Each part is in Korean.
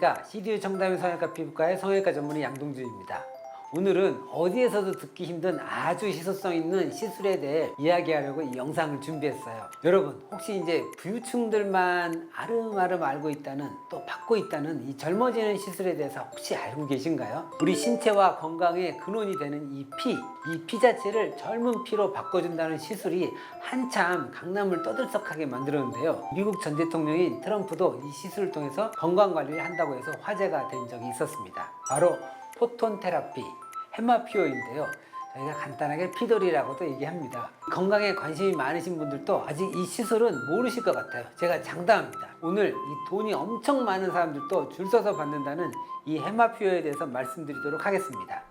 안녕하십니까. CDU 청담인 성형외과 피부과의 성형외과 전문의 양동준입니다. 오늘은 어디에서도 듣기 힘든 아주 희소성 있는 시술에 대해 이야기하려고 이 영상을 준비했어요. 여러분, 혹시 이제 부유층들만 아름아름 알고 있다는, 또 받고 있다는 이 젊어지는 시술에 대해서 혹시 알고 계신가요? 우리 신체와 건강의 근원이 되는 이 피 자체를 젊은 피로 바꿔준다는 시술이 한참 강남을 떠들썩하게 만들었는데요. 미국 전 대통령인 트럼프도 이 시술을 통해서 건강관리를 한다고 해서 화제가 된 적이 있었습니다. 바로 포톤 테라피, 헤마피오인데요. 저희가 간단하게 피돌이라고도 얘기합니다. 건강에 관심이 많으신 분들도 아직 이 시술은 모르실 것 같아요. 제가 장담합니다. 오늘 이 돈이 엄청 많은 사람들도 줄 서서 받는다는 이 헤마피오에 대해서 말씀드리도록 하겠습니다.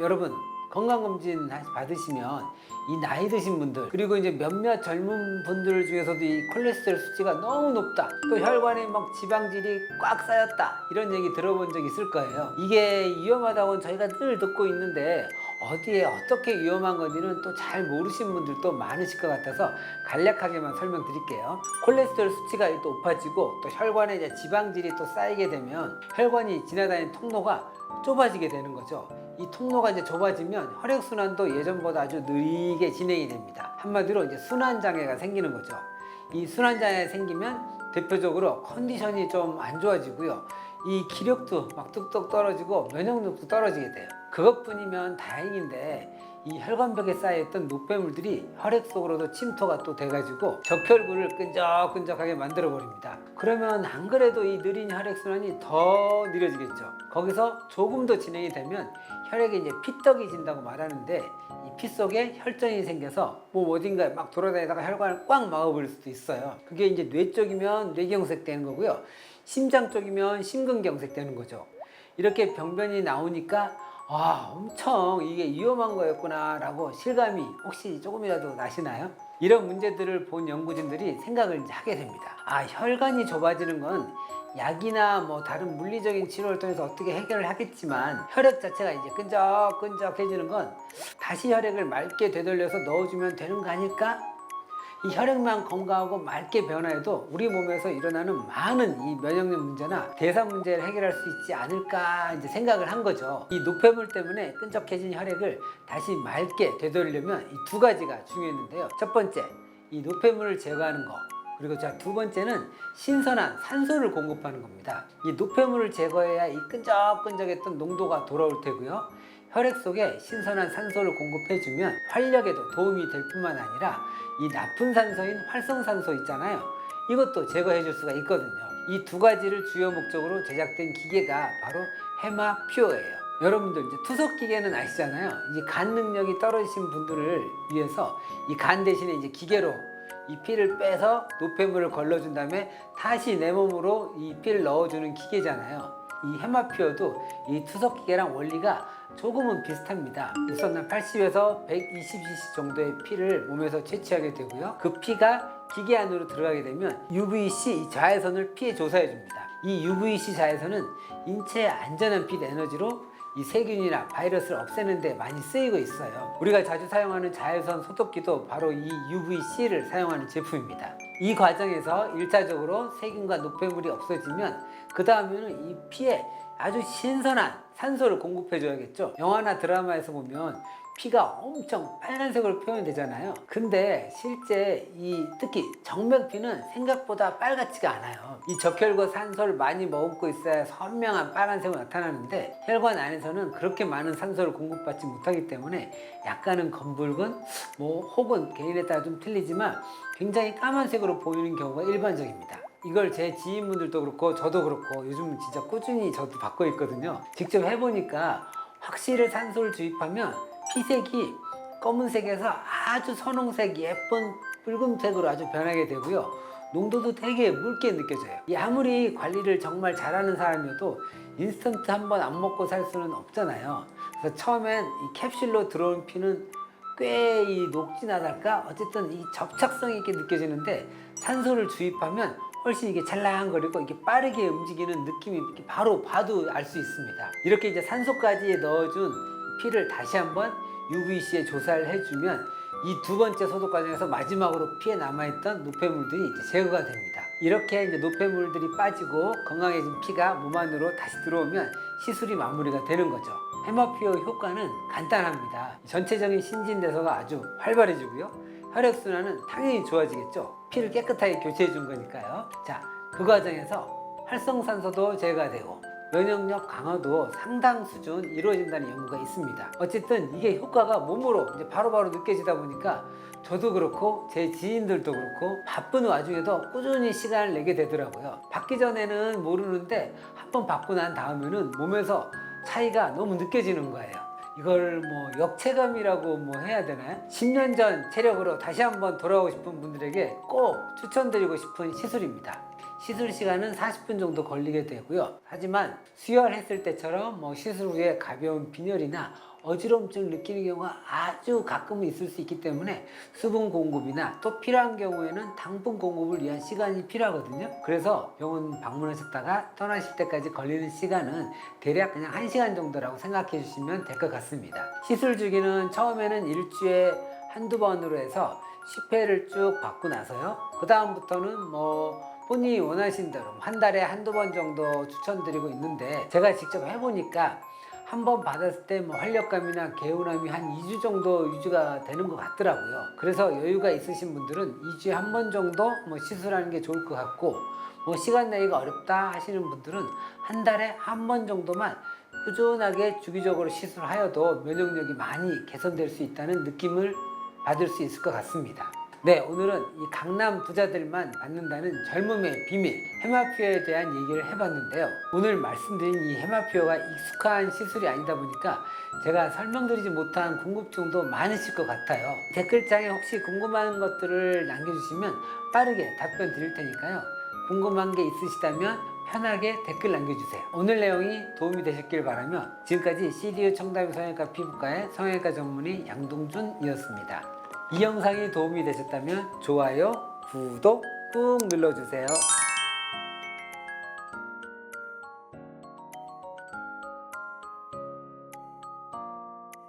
여러분, 건강검진 받으시면 이 나이 드신 분들, 그리고 이제 몇몇 젊은 분들 중에서도 이 콜레스테롤 수치가 너무 높다, 또 혈관에 막 지방질이 꽉 쌓였다, 이런 얘기 들어본 적 있을 거예요. 이게 위험하다고 저희가 늘 듣고 있는데 어디에 어떻게 위험한 건지는 또 잘 모르신 분들도 많으실 것 같아서 간략하게만 설명드릴게요. 콜레스테롤 수치가 또 높아지고 또 혈관에 이제 지방질이 또 쌓이게 되면 혈관이 지나다니는 통로가 좁아지게 되는 거죠. 이 통로가 이제 좁아지면 혈액순환도 예전보다 아주 느리게 진행이 됩니다. 한마디로 이제 순환장애가 생기는 거죠. 이 순환장애가 생기면 대표적으로 컨디션이 좀 안 좋아지고요. 이 기력도 막 뚝뚝 떨어지고 면역력도 떨어지게 돼요. 그것뿐이면 다행인데 이 혈관벽에 쌓여있던 노폐물들이 혈액 속으로도 침투가 또 돼가지고 적혈구를 끈적끈적하게 만들어 버립니다. 그러면 안 그래도 이 느린 혈액순환이 더 느려지겠죠. 거기서 조금 더 진행이 되면 혈액에 이제 피떡이 진다고 말하는데 이 피 속에 혈전이 생겨서 몸 어딘가에 막 돌아다니다가 혈관을 꽉 막아버릴 수도 있어요. 그게 이제 뇌 쪽이면 뇌경색 되는 거고요. 심장 쪽이면 심근경색 되는 거죠. 이렇게 병변이 나오니까 엄청 이게 위험한 거였구나 라고 실감이 혹시 조금이라도 나시나요? 이런 문제들을 본 연구진들이 생각을 하게 됩니다. 혈관이 좁아지는 건 약이나 뭐 다른 물리적인 치료를 통해서 어떻게 해결을 하겠지만 혈액 자체가 이제 끈적끈적해지는 건 다시 혈액을 맑게 되돌려서 넣어주면 되는 거 아닐까? 이 혈액만 건강하고 맑게 변화해도 우리 몸에서 일어나는 많은 이 면역력 문제나 대사 문제를 해결할 수 있지 않을까 이제 생각을 한 거죠. 이 노폐물 때문에 끈적해진 혈액을 다시 맑게 되돌리려면 이 두 가지가 중요했는데요. 첫 번째, 이 노폐물을 제거하는 거. 그리고 두 번째는 신선한 산소를 공급하는 겁니다. 이 노폐물을 제거해야 이 끈적끈적했던 농도가 돌아올 테고요. 혈액 속에 신선한 산소를 공급해주면 활력에도 도움이 될 뿐만 아니라 이 나쁜 산소인 활성산소 있잖아요. 이것도 제거해 줄 수가 있거든요. 이 두 가지를 주요 목적으로 제작된 기계가 바로 헤마피오예요. 여러분들 이제 투석 기계는 아시잖아요. 이제 간 능력이 떨어지신 분들을 위해서 이 간 대신에 이제 기계로 이 피를 빼서 노폐물을 걸러준 다음에 다시 내 몸으로 이 피를 넣어주는 기계잖아요. 이 헤마피오도 이 투석 기계랑 원리가 조금은 비슷합니다. 우선 80에서 120cc 정도의 피를 몸에서 채취하게 되고요. 그 피가 기계 안으로 들어가게 되면 UVC 자외선을 피에 조사해 줍니다. 이 UVC 자외선은 인체에 안전한 빛 에너지로 이 세균이나 바이러스를 없애는 데 많이 쓰이고 있어요. 우리가 자주 사용하는 자외선 소독기도 바로 이 UVC를 사용하는 제품입니다. 이 과정에서 1차적으로 세균과 노폐물이 없어지면 그 다음에는 이 피에 아주 신선한 산소를 공급해 줘야겠죠. 영화나 드라마에서 보면 피가 엄청 빨간색으로 표현되잖아요. 근데 실제 특히 정맥피는 생각보다 빨갛지가 않아요. 이 적혈과 산소를 많이 머금고 있어야 선명한 빨간색으로 나타나는데 혈관 안에서는 그렇게 많은 산소를 공급받지 못하기 때문에 약간은 검붉은 혹은 개인에 따라 좀 틀리지만 굉장히 까만색으로 보이는 경우가 일반적입니다. 이걸 제 지인분들도 그렇고 저도 그렇고 요즘 진짜 꾸준히 저도 받고 있거든요. 직접 해보니까 확실히 산소를 주입하면 피색이 검은색에서 아주 선홍색 예쁜 붉은색으로 아주 변하게 되고요. 농도도 되게 묽게 느껴져요. 아무리 관리를 정말 잘하는 사람이어도 인스턴트 한번 안 먹고 살 수는 없잖아요. 그래서 처음엔 이 캡슐로 들어온 피는 꽤 녹진하달까? 어쨌든 이 접착성 있게 느껴지는데 산소를 주입하면 훨씬 이게 찰랑거리고 이게 빠르게 움직이는 느낌이 바로 봐도 알 수 있습니다. 이렇게 이제 산소까지 넣어준 피를 다시 한번 UVC에 조사를 해주면 이 두 번째 소독 과정에서 마지막으로 피에 남아있던 노폐물들이 이제 제거가 됩니다. 이렇게 이제 노폐물들이 빠지고 건강해진 피가 몸 안으로 다시 들어오면 시술이 마무리가 되는 거죠. 헤마피어 효과는 간단합니다. 전체적인 신진대사가 아주 활발해지고요. 혈액순환은 당연히 좋아지겠죠. 피를 깨끗하게 교체해 준 거니까요. 자, 그 과정에서 활성산소도 제거되고 면역력 강화도 상당 수준 이루어진다는 연구가 있습니다. 어쨌든 이게 효과가 몸으로 이제 바로바로 느껴지다 보니까 저도 그렇고 제 지인들도 그렇고 바쁜 와중에도 꾸준히 시간을 내게 되더라고요. 받기 전에는 모르는데 한번 받고 난 다음에는 몸에서 차이가 너무 느껴지는 거예요. 이걸 뭐 역체감이라고 뭐 해야 되나요? 10년 전 체력으로 다시 한번 돌아오고 싶은 분들에게 꼭 추천드리고 싶은 시술입니다. 시술 시간은 40분 정도 걸리게 되고요. 하지만 수혈했을 때처럼 뭐 시술 후에 가벼운 빈혈이나 어지럼증을 느끼는 경우가 아주 가끔은 있을 수 있기 때문에 수분 공급이나 또 필요한 경우에는 당분 공급을 위한 시간이 필요하거든요. 그래서 병원 방문하셨다가 떠나실 때까지 걸리는 시간은 대략 그냥 1시간 정도라고 생각해 주시면 될 것 같습니다. 시술 주기는 처음에는 일주일에 한두 번으로 해서 10회를 쭉 받고 나서요. 그 다음부터는 뭐 본인이 원하신 대로 한 달에 한두 번 정도 추천드리고 있는데 제가 직접 해보니까 한 번 받았을 때 뭐 활력감이나 개운함이 한 2주 정도 유지가 되는 것 같더라고요. 그래서 여유가 있으신 분들은 2주에 한 번 정도 뭐 시술하는 게 좋을 것 같고, 뭐 시간 내기가 어렵다 하시는 분들은 한 달에 한 번 정도만 꾸준하게 주기적으로 시술하여도 면역력이 많이 개선될 수 있다는 느낌을 받을 수 있을 것 같습니다. 네, 오늘은 이 강남 부자들만 받는다는 젊음의 비밀 헤마피어에 대한 얘기를 해봤는데요. 오늘 말씀드린 이 헤마피어가 익숙한 시술이 아니다 보니까 제가 설명드리지 못한 궁금증도 많으실 것 같아요. 댓글창에 혹시 궁금한 것들을 남겨주시면 빠르게 답변 드릴 테니까요. 궁금한 게 있으시다면 편하게 댓글 남겨주세요. 오늘 내용이 도움이 되셨길 바라며 지금까지 CDU 청담 성형외과 피부과의 성형외과 전문의 양동준이었습니다. 이 영상이 도움이 되셨다면 좋아요, 구독 꾹 눌러주세요.